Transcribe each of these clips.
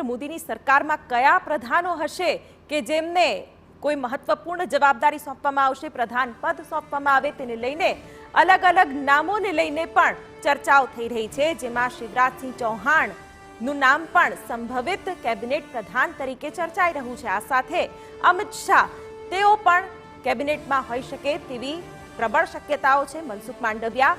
મોદીની સરકારમાં કયા પ્રધાનો હશે કે જેમને કોઈ મહત્વપૂર્ણ જવાબદારી સોંપવામાં આવશે, પ્રધાન પદ સોંપવામાં આવે, તેને લઈને અલગ અલગ નામોને લઈને પણ ચર્ચાઓ થઈ રહી છે, જેમાં શિવરાજસિંહ ચૌહાણનું નામ પણ સંભવિત કેબિનેટ પ્રધાન તરીકે ચર્ચાઈ રહ્યું છે। આ સાથે અમિત શાહ તેઓ પણ કેબિનેટમાં હોઈ શકે તેવી પ્રબળ શક્યતાઓ છે। મનસુખ માંડવિયા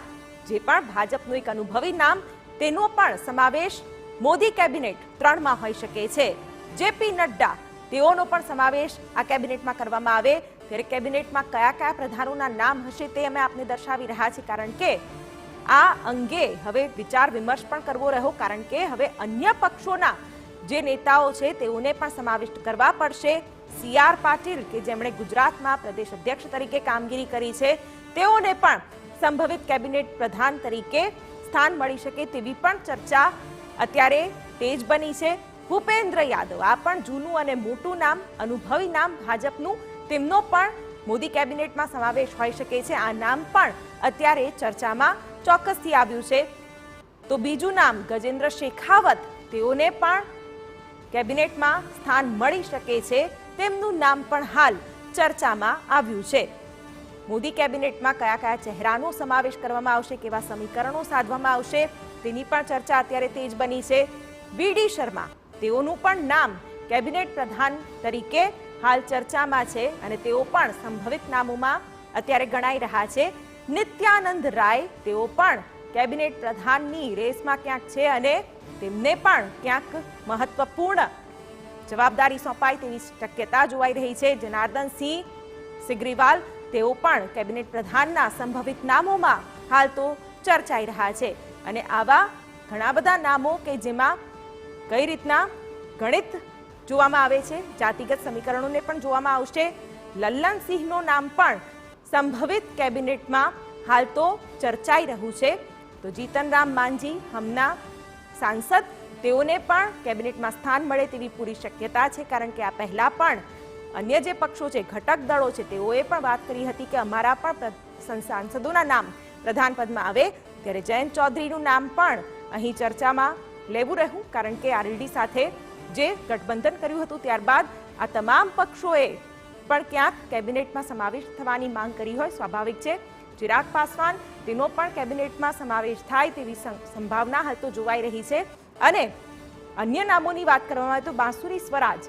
જે પણ ભાજપનું એક અનુભવી નામ, તેનો પણ સમાવેશ મોદી કેબિનેટ 3માં હોઈ શકે છે। જેપી નડ્ડા તેઓનો પણ સમાવેશ આ કેબિનેટમાં કરવામાં આવે ત્યારે કેબિનેટમાં કયા કયા પ્રધાનોના નામ હશે તે અમે આપને દર્શાવી રહ્યા છીએ, કારણ કે આ અંગે હવે વિચાર વિમર્શ પણ કરવો રહ્યો, કારણ કે હવે અન્ય પક્ષોના જે નેતાઓ છે તેઓને પણ સમાવિષ્ટ કરવા પડશે। CR પાટીલ કે જેમણે ગુજરાતમાં પ્રદેશ અધ્યક્ષ તરીકે કામગીરી કરી છે, તેઓને પણ સંભવિત કેબિનેટ પ્રધાન તરીકે સ્થાન મળી શકે તેવી પણ ચર્ચા અત્યારે તેજ બની છે। ભૂપેન્દ્ર યાદવ આ પણ જૂનું અને મોટું નામ, અનુભવી નામ ભાજપનું, તેમનો પણ મોદી કેબિનેટમાં સમાવેશ હોઈ શકે છે। આ નામ પણ અત્યારે ચર્ચામાં ચોક્કસથી આવ્યું છે। તો બીજું નામ ગજેન્દ્ર શેખાવત, તેઓને પણ કેબિનેટમાં સ્થાન મળી શકે છે, તેમનું નામ પણ હાલ ચર્ચામાં આવ્યું છે। મોદી કેબિનેટમાં કયા કયા ચહેરાનો સમાવેશ કરવામાં આવશે, કેવા સમીકરણો સાધવામાં આવશે, તેની પણ ચર્ચા અત્યારે તેજ બની છે। વીડી શર્મા તેઓનું પણ નામ કેબિનેટ પ્રધાન તરીકે હાલ ચર્ચામાં છે અને તેઓ પણ સંભવિત નામોમાં અત્યારે ગણાઈ રહ્યા છે। નિત્યાનંદ રાય તેઓ પણ કેબિનેટ પ્રધાનની રેસમાં ક્યાંક છે અને તેમને પણ ક્યાંક મહત્વપૂર્ણ જવાબદારી સોંપાય તેવી શક્યતા જોવાઈ રહી છે। જનાર્દનસિંહ સિગ્રીવાલ તેઓ પણ કેબિનેટ પ્રધાનના સંભવિત નામોમાં હાલ તો ચર્ચાઈ રહ્યા છે અને આવા ઘણા બધા નામો કે જેમાં કઈ રીતના ગણિત જોવામાં આવે છે, જાતિગત સમીકરણોને પણ જોવામાં આવશે। લલ્લનસિંહનું નામ પણ સંભવિત કેબિનેટમાં હાલ તો ચર્ચાઈ રહ્યું છે। તો જીતનરામ માંઝી હમણાં સાંસદ, તેઓને પણ કેબિનેટમાં સ્થાન મળે તેવી પૂરી શક્યતા છે, કારણ કે આ પહેલા પણ અન્ય જે પક્ષો છે, ઘટક દળો છે, તેઓએ પણ વાત કરી હતી કે અમારા પણ સાંસદોના નામ પ્રધાન પદમાં આવે, ત્યારે જયંત ચૌધરીનું નામ પણ અહીં ચર્ચામાં લેવું રહ્યું, કારણ કે આરએલડી સાથે જે ગઠબંધન કર્યું હતું ત્યારબાદ આ તમામ પક્ષોએ પણ ક્યાંક કેબિનેટમાં સમાવેશ થવાની માંગ કરી હોય, સ્વાભાવિક છે। ચિરાગ પાસવાન તેનો પણ કેબિનેટમાં સમાવેશ થાય તેવી સંભાવના હાલ તો જોવાઈ રહી છે। અને અન્ય નામોની વાત કરવામાં આવે તો બાંસુરી સ્વરાજ,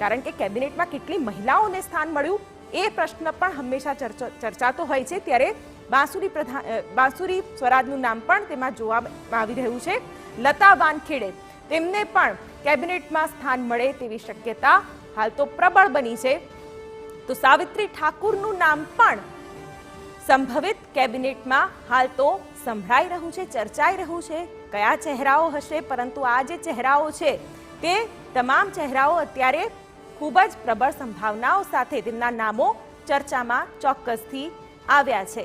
કારણ કે કેબિનેટમાં કેટલી મહિલાઓને સ્થાન મળ્યું એ પ્રશ્ન પણ હંમેશા ચર્ચાતો હોય છે, ત્યારે બાંસુરી સ્વરાજનું નામ પણ તેમાં જોવામાં આવી રહ્યું છે। લતા વાનખેડે તેમને પણ કેબિનેટમાં સ્થાન મળે તેવી શક્યતા હાલ તો પ્રબળ બની છે। તો સાવિત્રી ઠાકુરનું નામ પણ સંભવિત કેબિનેટમાં હાલ તો સંભળાઈ રહ્યું છે, ચર્ચાઈ રહ્યું છે। કયા ચહેરાઓ હશે, પરંતુ આ જે ચહેરાઓ છે તે તમામ ચહેરાઓ અત્યારે ખૂબ જ પ્રબળ સંભાવનાઓ સાથે તેમના નામો ચર્ચામાં ચોક્કસથી આવ્યા છે।